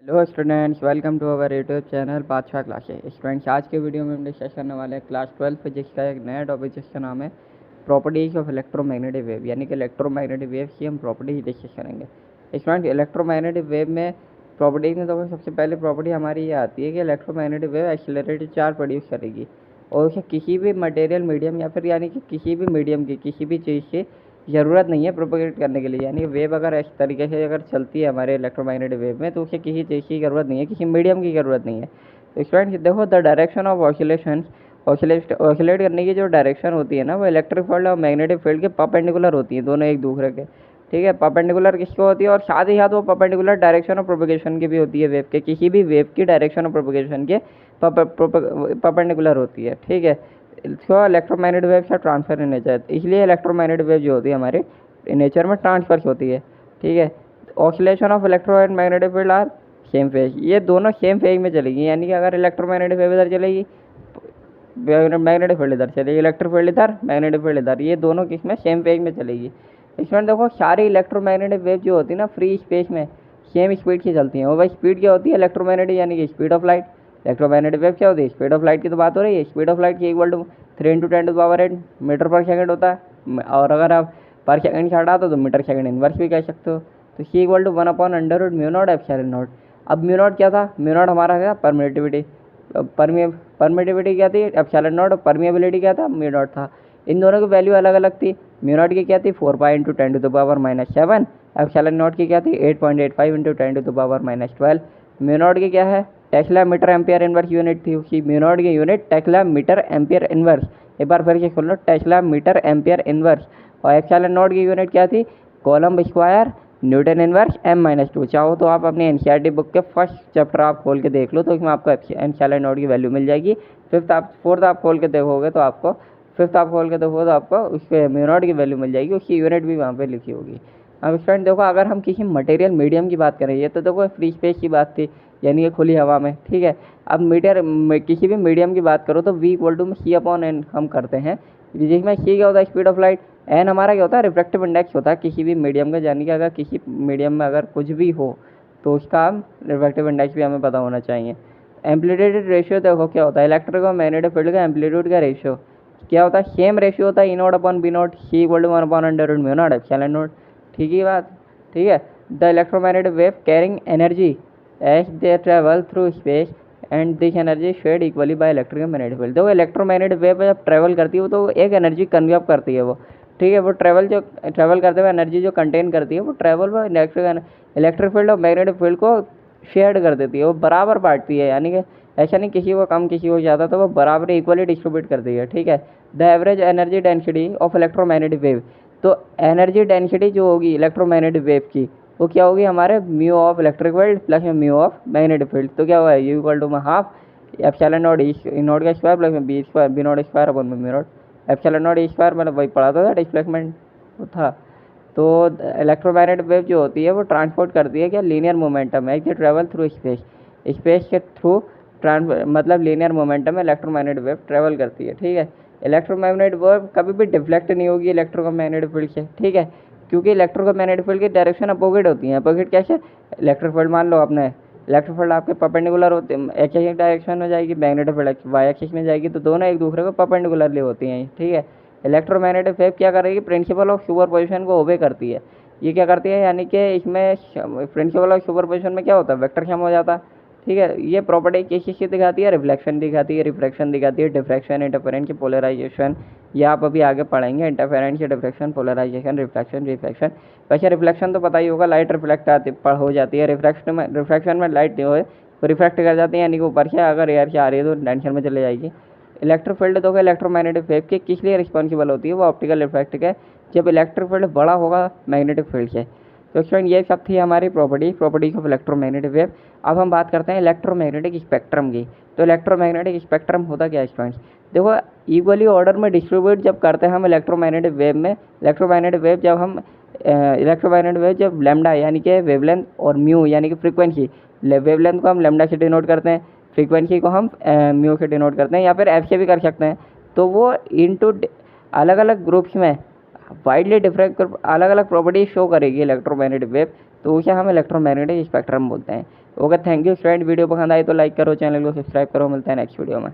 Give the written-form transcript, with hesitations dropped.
Hello students, welcome to our YouTube channel Badshah classes. Students, आज के video में हम डिस्कस करने वाले हैं क्लास 12 फिजिक्स का एक नया टॉपिक जिसका नाम है प्रॉपर्टीज ऑफ इलेक्ट्रोमैग्नेटिक वेव, यानी कि इलेक्ट्रोमैग्नेटिक वेव की हम प्रॉपर्टीज डिस्कस करेंगे। स्टूडेंट, इलेक्ट्रोमैग्नेटिक वेव में प्रॉपर्टीज में तो सबसे पहले प्रॉपर्टी हमारी ये आती है कि electromagnetic wave accelerated charge produce करेगी और उसे किसी भी मटेरियल मीडियम या फिर यानी कि किसी भी मीडियम की किसी भी चीज़ की ज़रूरत नहीं है प्रोपोगेट करने के लिए। यानी वेव अगर इस तरीके से अगर चलती है हमारे इलेक्ट्रोमैग्नेटिक वेव में तो उसे किसी चीज़ की ज़रूरत नहीं है, किसी मीडियम की ज़रूरत नहीं है। तो स्टूडेंट्स देखो, the direction of oscillation oscillate करने की जो डायरेक्शन होती है ना, वो इलेक्ट्रिक फील्ड और मैग्नेटिक फील्ड के परपेंडिकुलर होती है, दोनों एक दूसरे के। ठीक है, परपेंडिकुलर किसको होती है और साथ ही साथ वो परपेंडिकुलर डायरेक्शन ऑफ प्रोपोगेशन की भी होती है। वेव के किसी भी वेव की डायरेक्शन ऑफ प्रोपोगेशन के परपेंडिकुलर होती है। ठीक है, इसको इलेक्ट्रोमैग्नेटिक वेव से ट्रांसफर इन नेचर, इसलिए इलेक्ट्रोमैग्नेटिक वेव जो होती है हमारे नेचर में ट्रांसफर होती है। ठीक है, oscillation of electro and magnetic field are same phase, ये दोनों सेम फेज में चलेगी। यानी कि अगर इलेक्ट्रोमैग्नेटिक वेव इधर चलेगी, मैग्नेटिक फील्ड इधर चलेगी, इलेक्ट्रिक फील्ड इधर, मैग्नेटिक फील्ड इधर, ये दोनों किसमें सेम फेज में चलेगी। इसमें देखो, सारी इलेक्ट्रोमैग्नेटिक वेव जो होती है ना फ्री स्पेस में सेम स्पीड की चलती हैं। और वही स्पीड क्या होती है इलेक्ट्रोमैग्नेटिक, यानी कि speed of light. Electromagnetic wave क्या होती है, स्पीड ऑफ लाइट की तो बात हो रही है। स्पीड ऑफ लाइट की इक्वल टू 3 × 10⁸ मीटर पर सेकंड होता है। और अगर आप पर सेकंड से हटा दो तो मीटर सेकंड इनवर्स भी कह सकते हो। तो सी इक्वल टू 1/√μ0 अब μ0 क्या था, μ0 हमारा क्या, परमिटिविटी। परमिटिविटी क्या थी, ε0, परमिएबिलिटी क्या था, μ0 था। इन दोनों की वैल्यू अलग अलग थी। μ0 की क्या थी 4π × 10⁻⁷, ε0 की क्या थी 8.85 × 10⁻12। μ0 की क्या है, tesla metre ampere inverse unit थी उसकी। μ0 की unit tesla metre ampere inverse, एक बार फिर से खोल लो, टेस्ला मीटर एम्पियर इनवर्स। और ε0 की यूनिट क्या थी, column square Newton inverse m-2। चाहो तो आप अपनी एनसीईआरटी बुक के फर्स्ट चैप्टर आप खोल के देख लो, तो इसमें आपको ε0 की वैल्यू मिल जाएगी। फोर्थ आप खोल के देखोगे तो आपको उसके μ0 की वैल्यू मिल जाएगी, उसकी यूनिट भी वहाँ पे लिखी होगी। अब स्टूडेंट देखो, अगर हम किसी मटेरियल मीडियम की बात करें, ये तो देखो फ्री स्पेस की बात थी, यानी कि खुली हवा में। ठीक है, अब किसी भी मीडियम की बात करो तो v=c/n हम करते हैं, जिसमें c क्या होता है, स्पीड ऑफ लाइट। n हमारा क्या होता है, रिफ्रैक्टिव इंडेक्स होता है किसी भी मीडियम का। यानी कि अगर किसी मीडियम में अगर कुछ भी हो तो उसका रिफ्रैक्टिव इंडेक्स भी हमें पता होना चाहिए। एम्पलीट्यूड रेशियो देखो क्या होता है, इलेक्ट्रिक और मैग्नेटिक फील्ड का एम्पलीट्यूड का रेशियो क्या होता है, सेम रेशियो होता है E0/B0, c=1/√μ0 ठीक ही बात। ठीक है, the electromagnetic wave carrying energy as they travel through space and this energy shared equally by electric and magnetic field. देखो, इलेक्ट्रोमैग्नेटिक वेव जब ट्रैवल करती है वो तो एक एनर्जी कन्वर्ट करती है वो। ठीक है, वो ट्रैवल करते हुए एनर्जी जो कंटेन करती है वो ट्रैवल में इलेक्ट्रिक फील्ड और मैग्नेटिक फील्ड को शेयर कर देती है, वो बराबर बांटती है। यानी कि ऐसा नहीं किसी को कम किसी को ज़्यादा, तो वो बराबर इक्वली डिस्ट्रीब्यूट करती है। ठीक है, the average energy density of electromagnetic wave, तो एनर्जी डेंसिटी जो होगी इलेक्ट्रोमैग्नेटिक वेव की वो क्या होगी, हमारे mu of electric field plus mu of magnetic field. तो क्या हुआ है, U=½ ε0 E0 का square plus B0 square upon μ0। ε0 E² मतलब वही पढ़ा था, डिस्प्लेसमेंट था। तो इलेक्ट्रोमैग्नेटिक वेव जो होती है वो ट्रांसपोर्ट करती है क्या, लीनियर मोमेंटम है कि ट्रेवल थ्रू स्पेस के थ्रू मतलब लीनियर मोमेंटम में इलेक्ट्रोमैग्नेटिक वेव ट्रेवल करती है। ठीक है, इलेक्ट्रोमैग्नेटिक वेव कभी भी डिफ्लेक्ट नहीं होगी इलेक्ट्रोमैग्नेटिक फील्ड से। ठीक है, क्योंकि इलेक्ट्रोमैग्नेटिक फील्ड की डायरेक्शन अपोजिट होती है। अपोजिट कैसे, इलेक्ट्रिक फील्ड मान लो आपने, इलेक्ट्रिक फील्ड आपके परपेंडिकुलर होते हैं, एक्स एक्सिस डायरेक्शन में जाएगी, मैग्नेटिक फील्ड वाई एक्सिस में जाएगी, तो दोनों एक दूसरे को परपेंडिकुलरली होती हैं। ठीक है, इलेक्ट्रोमैग्नेटिक वेव क्या करेगी, प्रिंसिपल ऑफ सुपरपोजिशन को ओबे करती है। ये क्या करती है, यानी कि इसमें प्रिंसिपल ऑफ सुपरपोजिशन में क्या होता है, वेक्टर सम हो जाता है। ठीक है, ये प्रॉपर्टी किस चीज़ की दिखाती है, रिफ्लेक्शन दिखाती है, रिफ्रैक्शन दिखाती है, डिफ्रैक्शन, इंटरफेरेंस की पोलराइजेशन, ये आप अभी आगे पढ़ेंगे, इंटरफेरेंस, डिफ्रैक्शन, पोलराइजेशन, रिफ्लेक्शन। वैसे रिफ्लेक्शन तो पता ही होगा, लाइट रिफ्लेक्ट हो जाती है। रिफ्रैक्शन में लाइट नहीं हो तो रिफ्रैक्ट कर जाती है, यानी कि ऊपर से अगर एयर से आ रही है तो डायरेक्शन में चले जाएगी। इलेक्ट्रिक फील्ड तो इलेक्ट्रोमैग्नेटिक वेव के किस लिए रिस्पॉन्सिबल होती है, वो ऑप्टिकल रिफ्रैक्ट के, जब इलेक्ट्रिक फील्ड बड़ा होगा मैग्नेटिक फील्ड से। तो स्टूडेंट ये सब थी हमारी प्रॉपर्टीज ऑफ इलेक्ट्रोमैग्नेटिक वेव। अब हम बात करते हैं इलेक्ट्रोमैग्नेटिक स्पेक्ट्रम की। तो इलेक्ट्रोमैग्नेटिक स्पेक्ट्रम होता क्या है स्टूडेंट्स, देखो इक्वली ऑर्डर में डिस्ट्रीब्यूट जब करते हैं हम इलेक्ट्रोमैग्नेटिक वेव में, इलेक्ट्रोमैग्नेटिक वेव जब लैम्डा यानी कि वेवलेंथ और म्यू यानी कि फ्रीक्वेंसी, वेवलेंथ को हम लैम्डा से डिनोट करते हैं, फ्रीक्वेंसी को हम म्यू से डिनोट करते हैं, या फिर एफ से भी कर सकते हैं। तो वो इनटू अलग अलग ग्रुप्स में वाइडली डिफरेंट अलग अलग प्रॉपर्टीज शो करेगी इलेक्ट्रोमैग्नेटिक वेव, तो उसे हम इलेक्ट्रोमैग्नेटिक स्पेक्ट्रम बोलते हैं। Okay, thank you student. Video पसंद आई तो लाइक करो, चैनल को सब्सक्राइब करो। मिलता है नेक्स्ट वीडियो में।